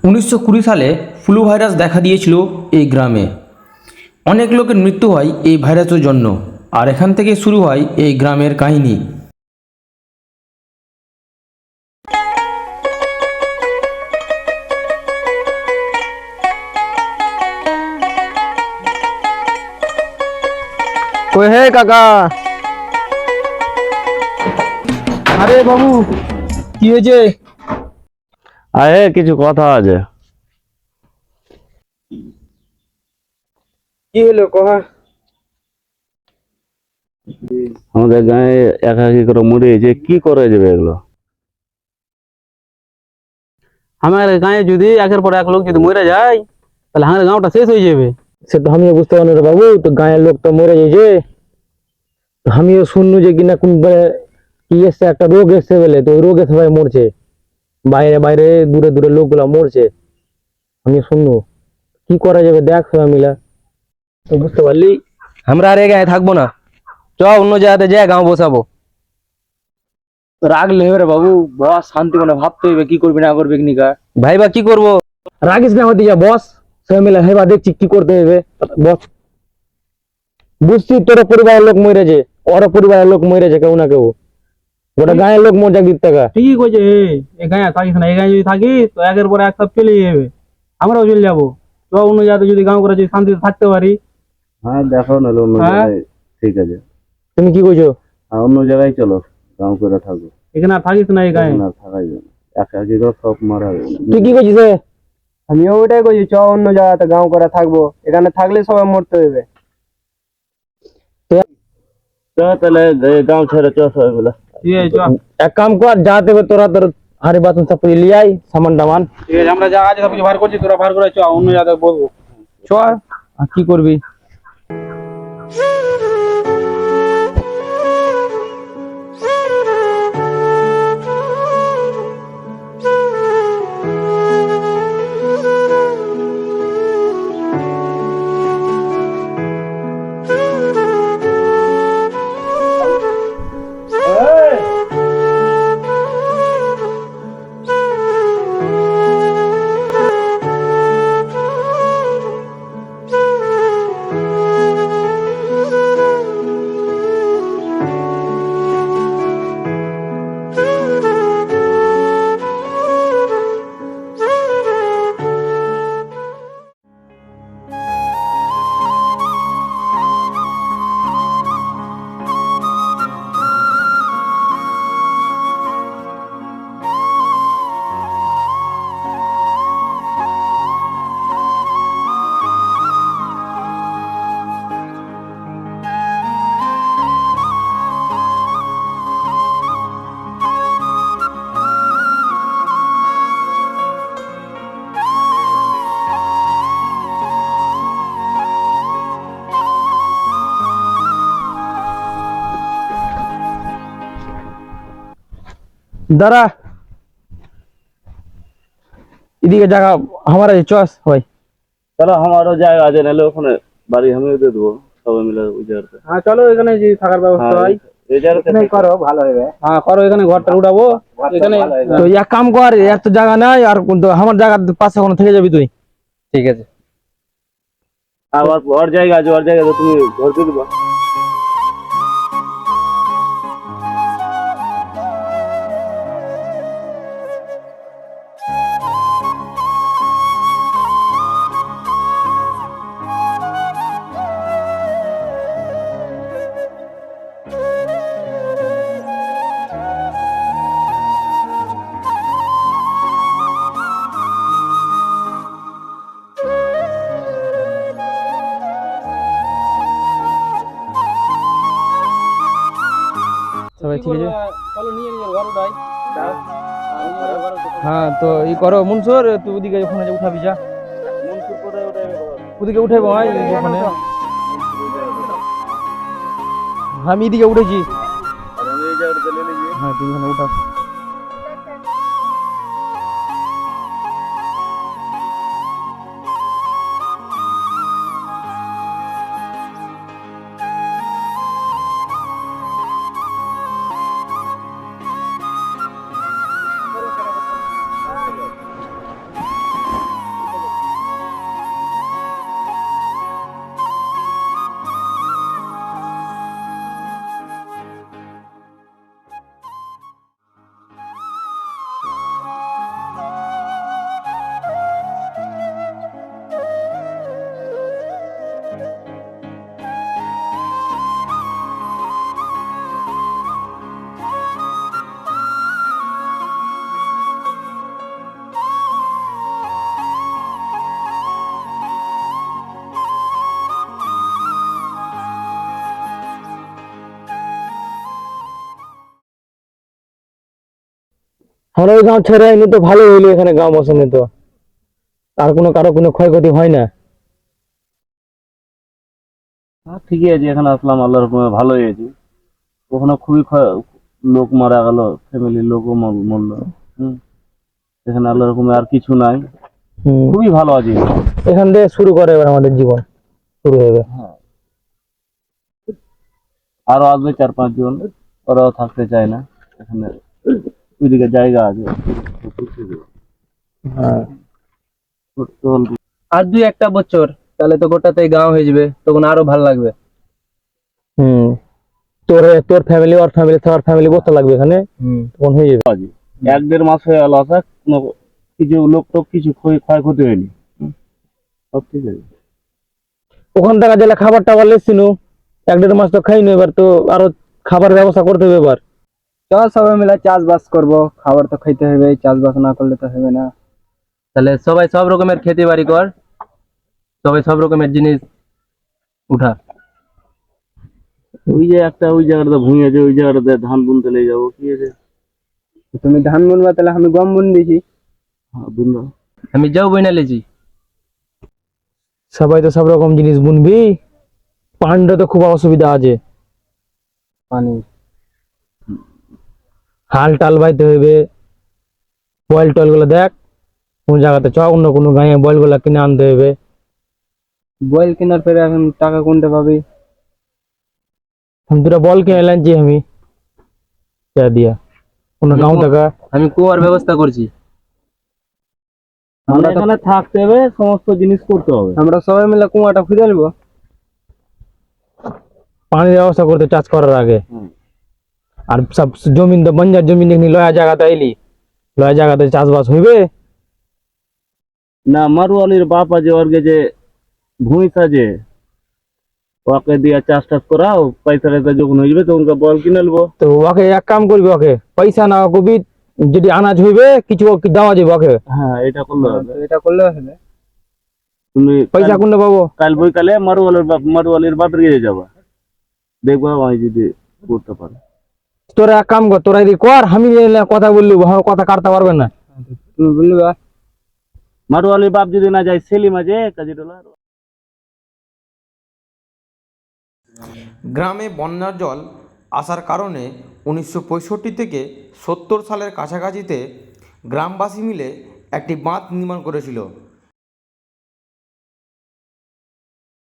1920 সালে flu virus দেখা দিয়েছিল এই গ্রামে। অনেক লোকের মৃত্যু হয় এই ভাইরাসের জন্য, আর এখান থেকে শুরু হয় এই গ্রামের কাহিনী। কই হে কাকা? আরে বাবু, কি হয়েছে? আরে কিছু কথা আছে। কি হলো কহা? আমাদের গায়ে একাকি করে মরে যে কি করে যাবে এগুলো? আমার গায়ে যদি একের পর এক লোক যদি মরে যায় তাহলে আমার গাঁওটা শেষ হয়ে যাবে। সে তো আমিও বুঝতে পারি রে বাবু, তো গায়ের লোক তো মরে যাইছে। তো আমিও শুনলু যে কিনা কোন কি এসছে, একটা রোগ এসছে বলে, তো ওই রোগে সবাই মরছে, বাইরে বাইরে দূরে দূরে লোকগুলা মরছে। আমি শুনলু, কি করা যাবে দেখ সবাই মিলা। তো বুঝতে পারলি, আমরা আর এই গায়ে থাকবো না, চ অন্য জায়গাতে যাই গাঁও বসাবো। রাগলে হবে রে বাবু, বস শান্তি মনে ভাবতে হইবে কি করবি না করবি নিকা। ভাইবা কি করবো? রাগিস না হতে যা বস, সবাই মিলে হেবা দেখছি কি করতে হবে বস। বুঝছি তোর পরিবারের লোক মরেছে, ওর পরিবারের লোক মরেছে, কেউ না কেউ, গোটা গায়ের লোক মজা দিতে টাকা। ঠিকই কইছে, এই গায়ে থাকিস না, এই গায়ে যদি থাকিস তো একের পর এক সব চলে যাবে, আমরাও চলে যাবো। তো অন্য জায়গাতে যদি গাঁও করে যদি শান্তিতে থাকতে পারি। হ্যাঁ দেখো নাহলে অন্য হ্যাঁ? জায়গায়। ঠিক আছে, তুমি কি কইছো? অন্য জায়গায় চলো, গাঁও করে থাকো। এখানে আর থাকিস না এই গায়ে। না থাকাই যাবে না, একাকি করে সব মারা যাবে। তুই কি কইছিস? আমিও ওইটাই কইছি, চ অন্য জায়গাতে গাঁও করে থাকবো, এখানে থাকলে সবাই মরতে হইবে। তাহলে গাঁও ছেড়ে চ সবাই মিলে। ঠিক আছে, চল। এক কাম কর, যাতে হবে তোরা তোর হাড়ি বাতন সব লিয়ে আই, সামান টামান। ঠিক আছে, আমরা যা আছে সব কিছু বার করছি, তোরা বার করে চ অন্য জায়গায় বসবো। চ, আর কি করবি? দাঁড়া, এদিকে জায়গা আমার আছে, চস ভাই। চলো, আমারও জায়গা আছে, নাহলে ওখানে বাড়ি আমিও দিয়ে দেবো, সবাই মিলে ওই জায়গাতে। হ্যাঁ চলো, এখানে যে থাকার ব্যবস্থা হয় এই জায়গাতে করো, ভালো হবে। হ্যাঁ করো, এখানে ঘরটা উঠাবো এখানে। তো এক কাম কর, এত জায়গা নাই আর, কিন্তু আমার জায়গার পাশে কোনো থেকে যাবি তুই। ঠিক আছে। আবার ওর জায়গা আছে, ওর জায়গাতে তুমি ঘর দিয়ে দেবো। সবাই ঠিক আছে? চলো নিয়ে নিজের ঘর উঠাই। হ্যাঁ, তো ই করো মনসুর, তুই ওদিকে ওখানে যে উঠাবি যা, ওদিকে উঠাইবো ওখানে। আমি এদিকে উঠেছি। হ্যাঁ, তুই ওখানে উঠা। আমরা ওই গাঁও ছেড়ে আইনি তো ভালো হইলো, এখানে গাঁও বসনে তো আর কারো কোনো ক্ষয়ক্ষতি হয় না। হ্যাঁ ঠিকই আছে, এখানে আসলাম আল্লাহর হুকুমে ভালো হয়েছে। ওখানে খুবই লোক মারা গেল, ফ্যামিলির লোকও মরলো। হুম, এখানে আল্লাহর হুকুমে আর কিছু নাই, খুবই ভালো আছে। এখান থেকে শুরু করে এবার আমাদের জীবন শুরু হবে। হ্যাঁ, আরো আসবে 4-5 জন, ওরাও থাকতে চায় না এখানে, ওইদিকে জায়গা আছে। হ্যাঁ আর 2-1 বছর তাহলে তো গোটাতেই গাঁও হয়ে যাবে, তখন আরো ভালো লাগবে। হুম, তোর ফ্যামিলি ওর ফ্যামিলি সবার ফ্যামিলি বসতে লাগবে এখানে, তখন হয়ে যাবে। 1-1.5 মাস হয়ে গেল আসা, কোনো কিছু লোক টোক কিছু ক্ষয়ক্ষতি হয়নি। সব ঠিক আছে। ওখান থেকে গেলে খাবার টাবার লেসছিল, 1-1.5 মাস তো খাইনি, এবার তো আরো খাবার ব্যবস্থা করতে হবে এবার। চল সবাই মিলে চাষবাস করব, খাবার তো খাইতে হবে, চাষবাস না করলে তো হবে না। তাহলে সবাই সব রকমের খেতে বাড়ি কর, সবাই সব রকমের জিনিস উঠা। ওই যে একটা ওই জায়গাটাতে ভূমি আছে, ওই জায়গাটাতে ধান বুনতে লেগে যাবো, কি আছে। তুমি ধান বুনবা, তাহলে আমি গম বুন দিছি। হ্যাঁ বুনবো। আমি যাও বইনা লেছি। সবাই তো সব রকম জিনিস বুনবি, পানিটা তো খুব অসুবিধা আছে, পানি হাল টাল বাইতে হইবে, বয়েল টয়েল গুলো দেখ কোন জায়গাতে চ, অন্য কোনো গাঁয়ে বয়েল গুলা কিনে আনতে হবে। বয়েল কেনার পরে এখন টাকা কোনটা পাবি? আমি দুটা বল কিনে লানছি আমি দিয়া কোনো গাঁও টাকা। আমি কুয়ার ব্যবস্থা করছি। আমরা এখানে থাকতে হবে, সমস্ত জিনিস করতে হবে। আমরা সবাই মিলে কুয়াটা খুঁজে নেবো। পানির ব্যবস্থা করতে চাষ করার আগে। হুম। আর সব জমিন তো বঞ্জার জমিন দেখনি, লয়া জায়গাতে আইলি, লয়া জায়গাতে চাষবাস হইবে না, মারুয়ালির বাপ আছে, ওর যে ভূমিস আছে, ওকে দিয়ে চাষ টাস করাও, পয়সা টয়সা যখন হয়ে যাবে তখন বল কিনে নেবো। তো ওকে এক কাম করবি, ওকে পয়সা না কবি, যদি আনাজ হইবে কিছু ওকে দেওয়া যাবে ওকে। হ্যাঁ এটা করলে হবে। এটা করলে হবে। তুমি পয়সা কোনটা পাবো? কাল বইকালে মারুয়ালির বাপের কাছে যাবা, দেখবা আমি যদি করতে পারে। তোরা এক কাম কর, তোরা যদি কর, আমি কথা বললি আমার কথা কাটতে পারবে না। তুমি বলবা মারুয়ালির বাপ যদি না যায়, সেলিম আছে কাজীটোলা। গ্রামে বন্যার জল আসার কারণে 1965 থেকে 70 সালের কাছাকাছিতে গ্রামবাসী মিলে একটি বাঁধ নির্মাণ করেছিল।